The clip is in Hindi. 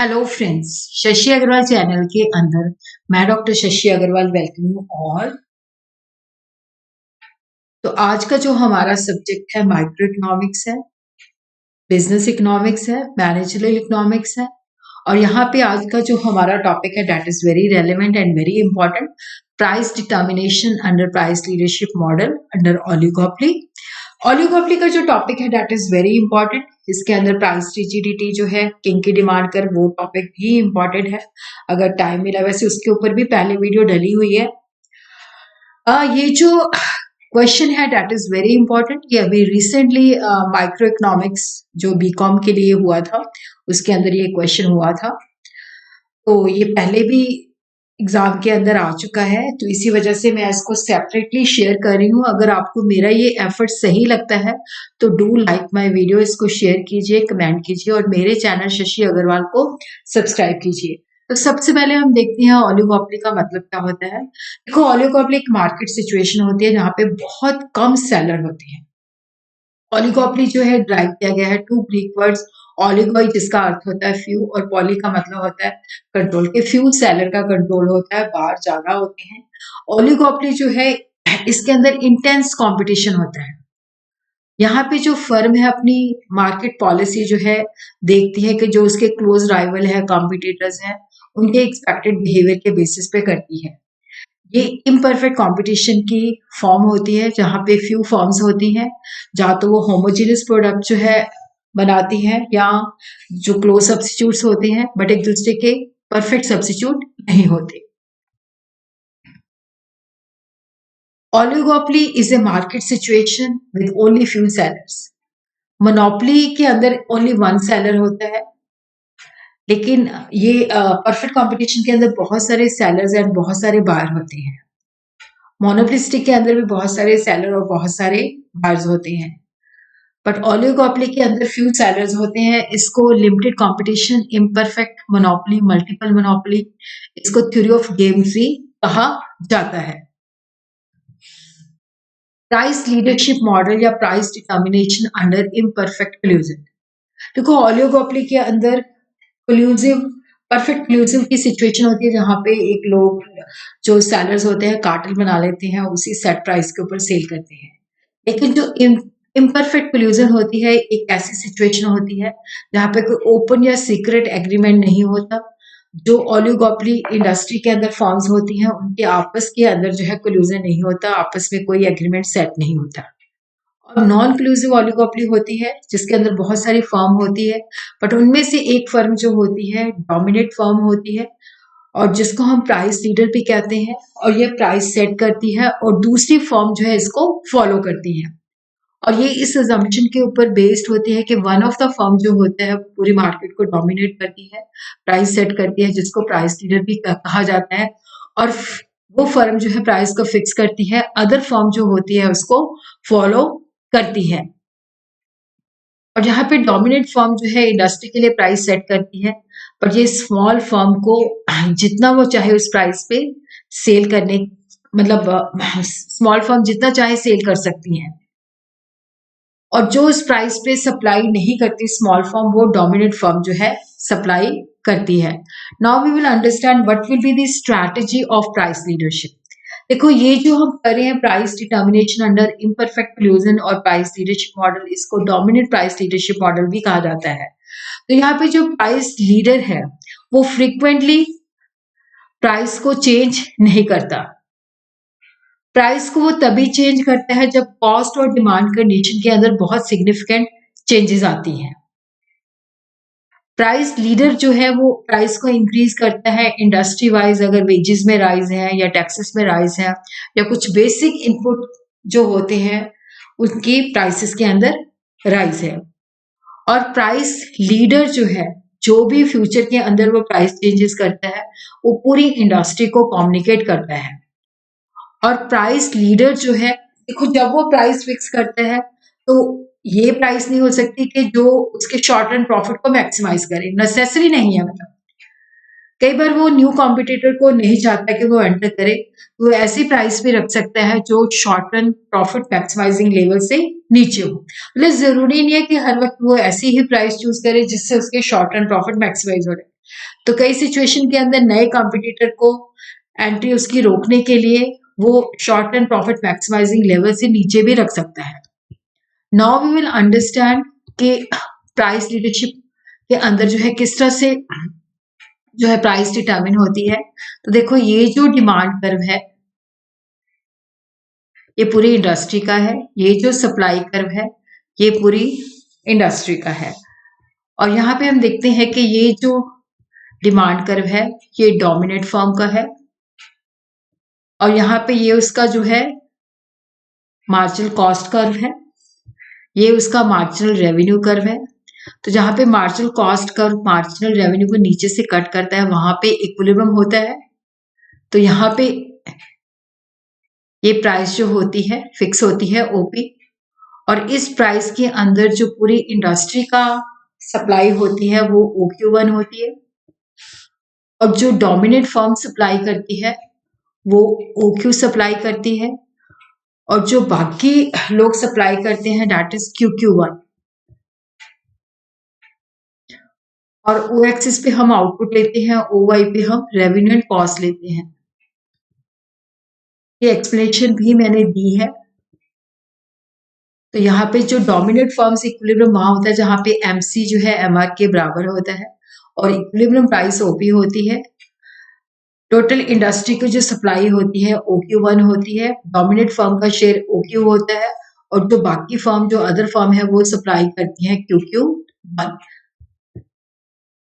Hello friends, Shashi Agarwal channel के अंदर मैं doctor Shashi Agarwal welcome you all. तो आज का जो हमारा सब्जेक्ट है माइक्रो इकोनॉमिक्स है, बिजनेस इकोनॉमिक्स है, मैनेजरियल इकोनॉमिक्स है। और यहाँ पे आज का जो हमारा टॉपिक है that is very relevant and very important, price determination under price leadership model under oligopoly. Oligopoly का जो टॉपिक है दैट इज वेरी इंपॉर्टेंट। इसके अंदर प्राइस रिजिडिटी जो है, किंग की डिमांड कर, वो टॉपिक भी इंपॉर्टेंट है। अगर टाइम मिला, वैसे उसके ऊपर भी पहले वीडियो डली हुई है। ये जो क्वेश्चन है दैट इज वेरी इंपॉर्टेंट। ये अभी रिसेंटली माइक्रो इकोनॉमिक्स जो बीकॉम के लिए हुआ था, उसके अंदर ये क्वेश्चन हुआ था। तो ये पहले भी एग्जाम के अंदर आ चुका है, तो इसी वजह से मैं इसको सेपरेटली शेयर कर रही हूँ। अगर आपको मेरा ये एफर्ट सही लगता है तो डू लाइक माय वीडियो, इसको शेयर कीजिए, कमेंट कीजिए और मेरे चैनल शशि अग्रवाल को सब्सक्राइब कीजिए। तो सबसे पहले हम देखते हैं ओलिगोपोली का मतलब क्या होता है। देखो, ओलिगोपोली एक मार्केट सिचुएशन होती है जहाँ पे बहुत कम सेलर होते हैं। ओलिगोपोली जो है ड्राइव किया गया है टू ग्रीक वर्ड्स, ओलिगोई जिसका अर्थ होता है फ्यू और पॉली का मतलब होता है कंट्रोल के। फ्यू सेलर का कंट्रोल होता है, बाहर ज्यादा होते हैं। ओलिगोपोली जो है इसके अंदर इंटेंस कंपटीशन होता है। यहाँ पे जो फर्म है अपनी मार्केट पॉलिसी जो है देखती है कि जो उसके क्लोज राइवल है, कॉम्पिटिटर्स हैं, उनके एक्सपेक्टेड बिहेवियर के बेसिस पे करती है। ये इम्परफेक्ट कंपटीशन की फॉर्म होती है जहाँ पे फ्यू फॉर्म्स होती हैं, जहाँ तो वो होमोजेनियस प्रोडक्ट जो है बनाती हैं या जो क्लोज सब्स्टिट्यूट्स होते हैं, बट एक दूसरे के परफेक्ट सब्स्टिट्यूट नहीं होते। Oligopoly is a market situation with only few sellers. Monopoly के अंदर ओनली वन सेलर होता है, लेकिन ये परफेक्ट कंपटीशन के अंदर बहुत सारे सेलर्स एंड बहुत सारे बायर होते हैं। मोनोपोलिस्टिक के अंदर भी बहुत सारे सेलर और बहुत सारे बायर्स होते हैं, बट ओलिगोपोली के अंदर फ्यू सेलर्स होते हैं। इसको limited competition, imperfect monopoly, multiple monopoly, इसको थ्योरी ऑफ गेम्स भी कहा जाता है। प्राइस लीडरशिप मॉडल या price determination under imperfect collusion. देखो, ओलिगोपोली के अंदर कोल्यूसिव, परफेक्ट कोल्यूसिव की सिचुएशन होती है जहां पे एक लोग जो सेलर्स होते हैं कार्टेल बना लेते हैं, उसी सेट प्राइस के ऊपर सेल करते हैं। लेकिन जो इम्परफेक्ट कोल्यूजन होती है, एक ऐसी सिचुएशन होती है जहाँ पे कोई ओपन या सीक्रेट एग्रीमेंट नहीं होता। जो ओलिगोपोली इंडस्ट्री के अंदर फॉर्म्स होती हैं, उनके आपस के अंदर जो है कोल्यूजन नहीं होता, आपस में कोई एग्रीमेंट सेट नहीं होता। और नॉन क्लूसिव ओलिगोपोली होती है जिसके अंदर बहुत सारी फर्म होती है, बट उनमें से एक फर्म जो होती है डोमिनेट फर्म होती है, और जिसको हम प्राइस लीडर भी कहते हैं, और ये प्राइस सेट करती है और दूसरी फर्म जो है इसको फॉलो करती है। और ये इस अजम्पशन के ऊपर बेस्ड होती है कि वन ऑफ द फर्म जो होता है पूरी मार्केट को डोमिनेट करती है, प्राइस सेट करती है, जिसको प्राइस लीडर भी कहा जाता है। और वो फर्म जो है प्राइस को फिक्स करती है, अदर फर्म जो होती है उसको फॉलो करती है। और यहाँ पे डोमिनेट फर्म जो है इंडस्ट्री के लिए प्राइस सेट करती है, पर ये स्मॉल फर्म को जितना वो चाहे उस प्राइस पे सेल करने, मतलब स्मॉल फर्म जितना चाहे सेल कर सकती हैं। और जो उस प्राइस पे सप्लाई नहीं करती स्मॉल फर्म, वो डोमिनेट फर्म जो है सप्लाई करती है। Now we will understand what will be the strategy of price leadership. देखो, ये जो हम कर रहे हैं price determination under imperfect collusion और प्राइस लीडरशिप मॉडल, इसको डोमिनेट प्राइस लीडरशिप मॉडल भी कहा जाता है। तो यहाँ पे जो प्राइस लीडर है वो फ्रीक्वेंटली प्राइस को चेंज नहीं करता। प्राइस को वो तभी चेंज करता है जब कॉस्ट और डिमांड कंडीशन के अंदर बहुत सिग्निफिकेंट चेंजेस आती हैं। प्राइस लीडर जो है वो प्राइस को इंक्रीज करता है इंडस्ट्री वाइज, अगर वेजेस में राइज है या टैक्सेस में राइज है या कुछ बेसिक इनपुट जो होते हैं उनकी प्राइसेस के अंदर राइज है। और प्राइस लीडर जो है, जो भी फ्यूचर के अंदर वो प्राइस चेंजेस करता है, वो पूरी इंडस्ट्री को कम्युनिकेट करता है। और प्राइस लीडर जो है, देखो जब वो प्राइस फिक्स करता है तो ये प्राइस नहीं हो सकती कि जो उसके शॉर्ट रन प्रॉफिट को मैक्सिमाइज करे, नेसेसरी नहीं है। मतलब कई बार वो न्यू कॉम्पिटिटर को नहीं चाहता कि वो एंटर करे, वो ऐसी प्राइस पे रख सकता है जो short run profit maximising level से नीचे हो। मतलब जरूरी नहीं है कि हर वक्त वो ऐसी ही प्राइस चूज करे जिससे उसके शॉर्ट रन प्रॉफिट मैक्सिमाइज हो रहे। तो कई सिचुएशन के अंदर नए कॉम्पिटिटर को एंट्री उसकी रोकने के लिए वो short run profit maximising level से नीचे भी रख सकता है। नाउ वी विल अंडरस्टैंड कि प्राइस लीडरशिप के अंदर जो है किस तरह से जो है प्राइस डिटरमिन होती है। तो देखो ये जो डिमांड कर्व है ये पूरी इंडस्ट्री का है, ये जो सप्लाई कर्व है ये पूरी इंडस्ट्री का है। और यहाँ पे हम देखते हैं कि ये जो डिमांड कर्व है ये डोमिनेट फर्म का है और यहाँ पे ये उसका जो है मार्जिनल कॉस्ट कर्व है, ये उसका मार्जिनल रेवेन्यू कर्व है। तो जहां पे marginal cost curve marginal revenue को नीचे से कट करता है वहां पे इक्विलिब्रियम होता है। तो यहाँ पे ये प्राइस जो होती है फिक्स होती है ओपी, और इस प्राइस के अंदर जो पूरी इंडस्ट्री का सप्लाई होती है वो OQ1 होती है, और जो डोमिनेट फर्म सप्लाई करती है वो OQ सप्लाई करती है, और जो बाकी लोग सप्लाई करते हैं दैट इज QQ1। और O एक्सिस पे हम आउटपुट लेते हैं, OY पे हम रेवेन्यू एंड कॉस्ट लेते हैं। ये एक्सप्लेनेशन भी मैंने दी है। तो यहाँ पे जो डोमिनेट फर्म्स इक्विलिब्रियम वहां होता है जहां पे MC जो है MR के बराबर होता है और इक्विलिब्रियम प्राइस OP होती है। टोटल इंडस्ट्री की जो सप्लाई होती है OQ1 होती है, डोमिनेट फर्म का शेयर OQ होता है, और जो बाकी फर्म जो अदर फर्म है वो सप्लाई करती है QQ1।